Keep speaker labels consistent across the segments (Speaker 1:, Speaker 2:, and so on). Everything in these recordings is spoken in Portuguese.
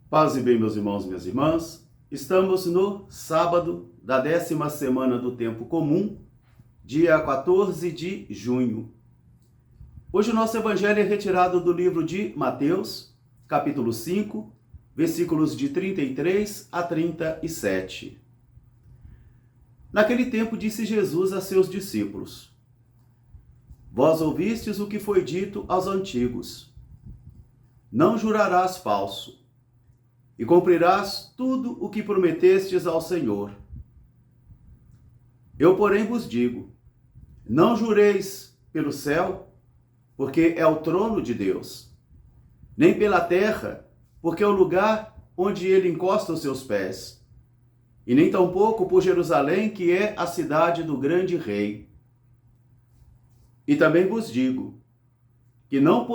Speaker 1: Paz e bem, meus irmãos, minhas irmãs. Estamos no sábado da 10ª semana do tempo comum, dia 14 de junho. Hoje o nosso evangelho é retirado do livro de Mateus, capítulo 5, versículos de 33 a 37. Naquele tempo disse Jesus a seus discípulos: Vós ouvistes o que foi dito aos antigos: Não jurarás falso, e cumprirás tudo o que prometestes ao Senhor. Eu, porém, vos digo: não jureis pelo céu, porque é o trono de Deus, nem pela terra, porque é o lugar onde ele encosta os seus pés, e nem tampouco por Jerusalém, que é a cidade do grande rei. E também vos digo que não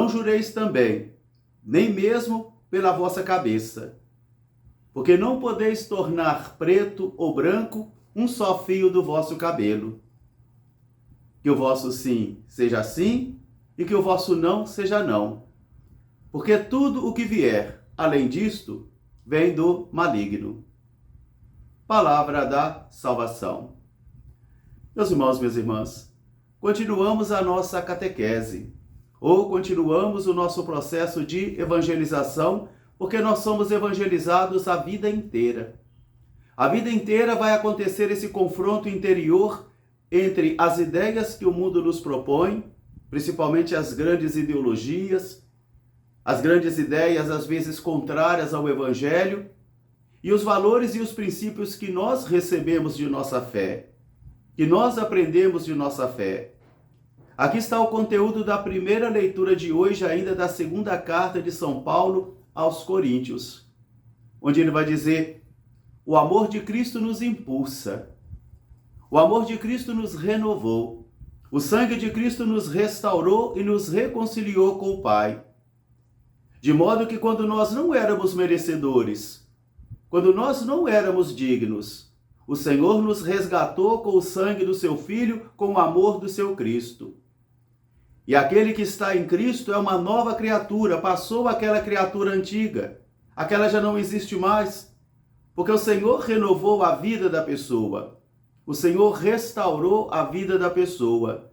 Speaker 1: jureis também, nem mesmo pela vossa cabeça, porque não podeis tornar preto ou branco um só fio do vosso cabelo. Que o vosso sim seja sim, e que o vosso não seja não. Porque tudo o que vier além disto vem do maligno. Palavra da salvação. Meus irmãos, minhas irmãs, continuamos a nossa catequese, ou continuamos o nosso processo de evangelização, porque nós somos evangelizados a vida inteira. A vida inteira vai acontecer esse confronto interior entre as ideias que o mundo nos propõe, principalmente as grandes ideologias, as grandes ideias às vezes contrárias ao evangelho, e os valores e os princípios que nós recebemos de nossa fé, que nós aprendemos de nossa fé. Aqui está o conteúdo da primeira leitura de hoje, ainda da segunda carta de São Paulo aos Coríntios, onde ele vai dizer: o amor de Cristo nos impulsa, o amor de Cristo nos renovou, o sangue de Cristo nos restaurou e nos reconciliou com o Pai. De modo que quando nós não éramos merecedores, quando nós não éramos dignos, o Senhor nos resgatou com o sangue do seu Filho, com o amor do seu Cristo. E aquele que está em Cristo é uma nova criatura, passou aquela criatura antiga, aquela já não existe mais, porque o Senhor renovou a vida da pessoa, o Senhor restaurou a vida da pessoa.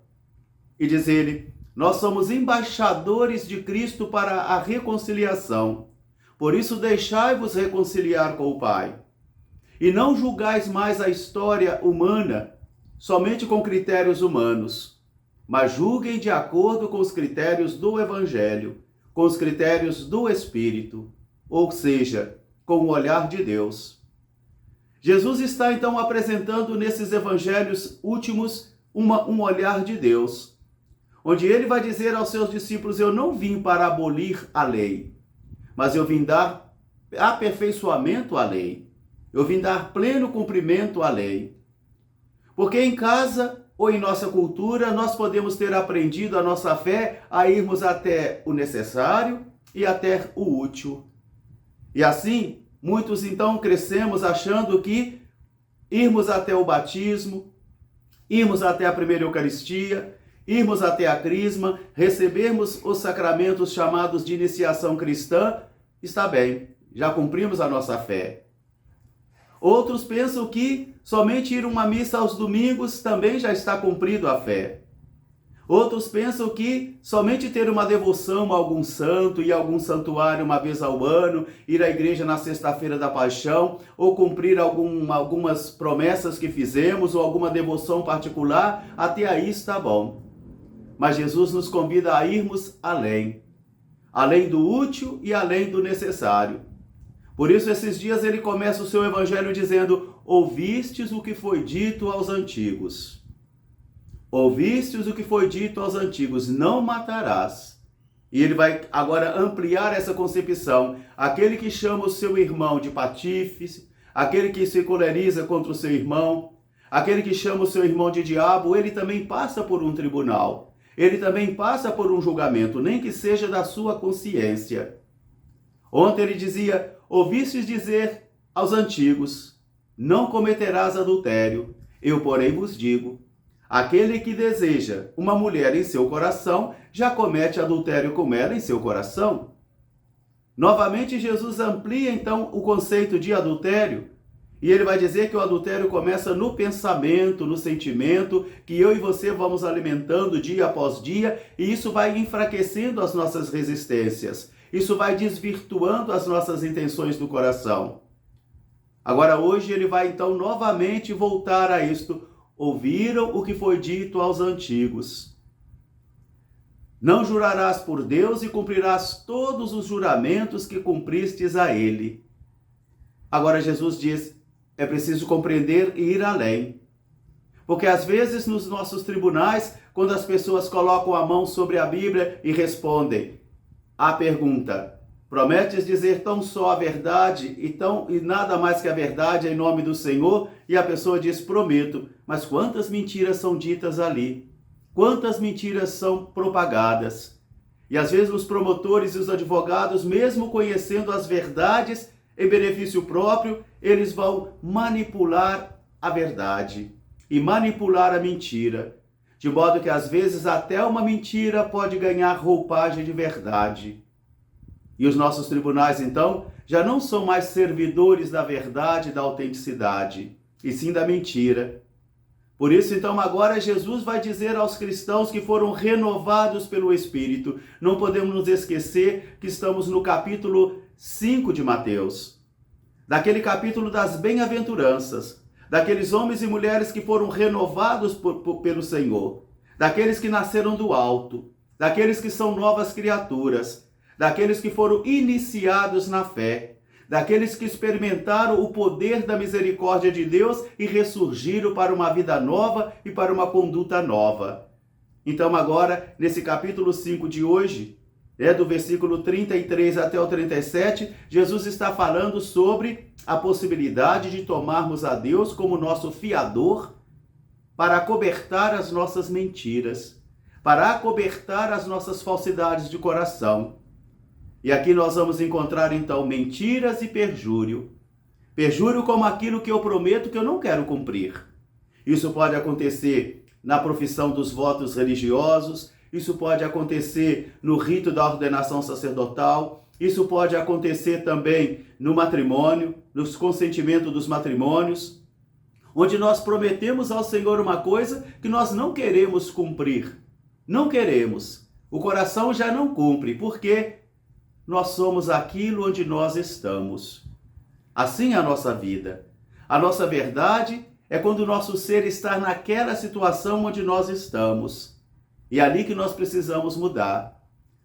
Speaker 1: E diz ele: nós somos embaixadores de Cristo para a reconciliação, por isso deixai-vos reconciliar com o Pai. E não julgais mais a história humana somente com critérios humanos, mas julguem de acordo com os critérios do Evangelho, com os critérios do Espírito, ou seja, com o olhar de Deus. Jesus está então apresentando nesses evangelhos últimos um olhar de Deus, onde ele vai dizer aos seus discípulos: eu não vim para abolir a lei, mas eu vim dar aperfeiçoamento à lei, eu vim dar pleno cumprimento à lei. Porque em casa ou em nossa cultura, nós podemos ter aprendido a nossa fé a irmos até o necessário e até o útil. E assim, muitos então crescemos achando que irmos até o batismo, irmos até a primeira Eucaristia, irmos até a Crisma, recebermos os sacramentos chamados de iniciação cristã, está bem, já cumprimos a nossa fé. Outros pensam que somente ir uma missa aos domingos também já está cumprido a fé. Outros pensam que somente ter uma devoção a algum santo, ir a algum santuário uma vez ao ano, ir à igreja na sexta-feira da paixão, ou cumprir algumas promessas que fizemos, ou alguma devoção particular, até aí está bom. Mas Jesus nos convida a irmos além do útil e além do necessário. Por isso, esses dias ele começa o seu evangelho dizendo: ouvistes o que foi dito aos antigos. Ouvistes o que foi dito aos antigos: não matarás. E ele vai agora ampliar essa concepção. Aquele que chama o seu irmão de patife, aquele que se coleriza contra o seu irmão, aquele que chama o seu irmão de diabo, ele também passa por um tribunal. Ele também passa por um julgamento, nem que seja da sua consciência. Ontem ele dizia: ouvistes dizer aos antigos: não cometerás adultério. Eu, porém, vos digo: aquele que deseja uma mulher em seu coração, já comete adultério com ela em seu coração. Novamente, Jesus amplia então o conceito de adultério, e ele vai dizer que o adultério começa no pensamento, no sentimento, que eu e você vamos alimentando dia após dia, e isso vai enfraquecendo as nossas resistências. Isso vai desvirtuando as nossas intenções do coração. Agora hoje ele vai então novamente voltar a isto. Ouviram o que foi dito aos antigos. Não jurarás por Deus e cumprirás todos os juramentos que cumpristes a ele. Agora Jesus diz, é preciso compreender e ir além. Porque às vezes nos nossos tribunais, quando as pessoas colocam a mão sobre a Bíblia e respondem à pergunta, prometes dizer tão só a verdade e nada mais que a verdade em nome do Senhor? E a pessoa diz, prometo, mas quantas mentiras são ditas ali? Quantas mentiras são propagadas? E às vezes os promotores e os advogados, mesmo conhecendo as verdades em benefício próprio, eles vão manipular a verdade e manipular a mentira, de modo que às vezes até uma mentira pode ganhar roupagem de verdade. E os nossos tribunais, então, já não são mais servidores da verdade e da autenticidade, e sim da mentira. Por isso, então, agora Jesus vai dizer aos cristãos que foram renovados pelo Espírito. Não podemos nos esquecer que estamos no capítulo 5 de Mateus. Daquele capítulo das bem-aventuranças, daqueles homens e mulheres que foram renovados pelo Senhor, daqueles que nasceram do alto, daqueles que são novas criaturas, daqueles que foram iniciados na fé, daqueles que experimentaram o poder da misericórdia de Deus e ressurgiram para uma vida nova e para uma conduta nova. Então agora, nesse capítulo 5 de hoje, do versículo 33 até o 37, Jesus está falando sobre a possibilidade de tomarmos a Deus como nosso fiador para acobertar as nossas mentiras, para acobertar as nossas falsidades de coração. E aqui nós vamos encontrar então mentiras e perjúrio. Perjúrio como aquilo que eu prometo que eu não quero cumprir. Isso pode acontecer na profissão dos votos religiosos, isso pode acontecer no rito da ordenação sacerdotal, isso pode acontecer também no matrimônio, nos consentimentos dos matrimônios, onde nós prometemos ao Senhor uma coisa que nós não queremos cumprir. Não queremos. O coração já não cumpre, porque nós somos aquilo onde nós estamos. Assim é a nossa vida. A nossa verdade é quando o nosso ser está naquela situação onde nós estamos. E é ali que nós precisamos mudar.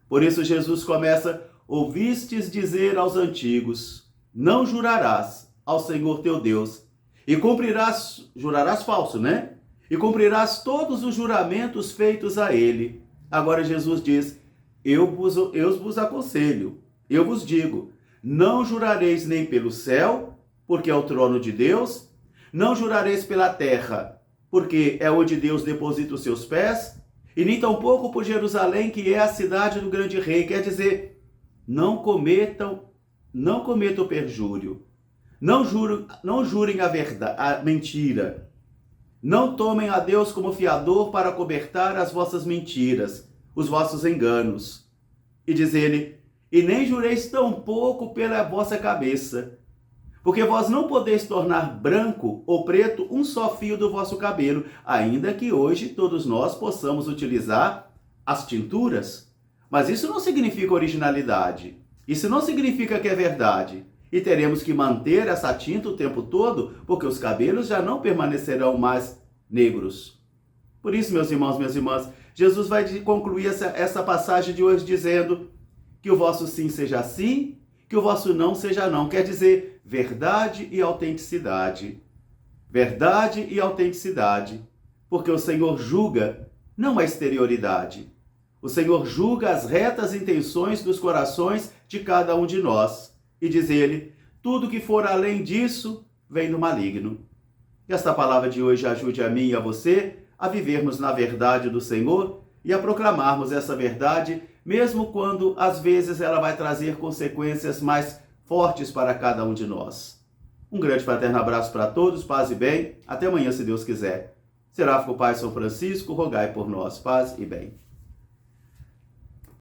Speaker 1: Por isso Jesus começa, ouvistes dizer aos antigos, não jurarás ao Senhor teu Deus, e cumprirás, jurarás falso, né? E cumprirás todos os juramentos feitos a ele. Agora Jesus diz, eu vos aconselho, eu vos digo, não jurareis nem pelo céu, porque é o trono de Deus, não jurareis pela terra, porque é onde Deus deposita os seus pés, e nem tampouco por Jerusalém, que é a cidade do grande rei. Quer dizer, não cometam perjúrio, não jurem a mentira, não tomem a Deus como fiador para cobertar as vossas mentiras, os vossos enganos. E diz ele, e nem jureis tão pouco pela vossa cabeça, porque vós não podeis tornar branco ou preto um só fio do vosso cabelo, ainda que hoje todos nós possamos utilizar as tinturas. Mas isso não significa originalidade, isso não significa que é verdade. E teremos que manter essa tinta o tempo todo, porque os cabelos já não permanecerão mais negros. Por isso, meus irmãos, minhas irmãs, Jesus vai concluir essa passagem de hoje dizendo que o vosso sim seja sim, que o vosso não seja não. Quer dizer, verdade e autenticidade. Verdade e autenticidade. Porque o Senhor julga não a exterioridade. O Senhor julga as retas intenções dos corações de cada um de nós. E diz ele, tudo que for além disso vem do maligno. Que esta palavra de hoje ajude a mim e a você a vivermos na verdade do Senhor e a proclamarmos essa verdade, mesmo quando às vezes ela vai trazer consequências mais fortes para cada um de nós. Um grande fraterno abraço para todos, paz e bem. Até amanhã, se Deus quiser. Seráfico Pai São Francisco, rogai por nós, paz e bem.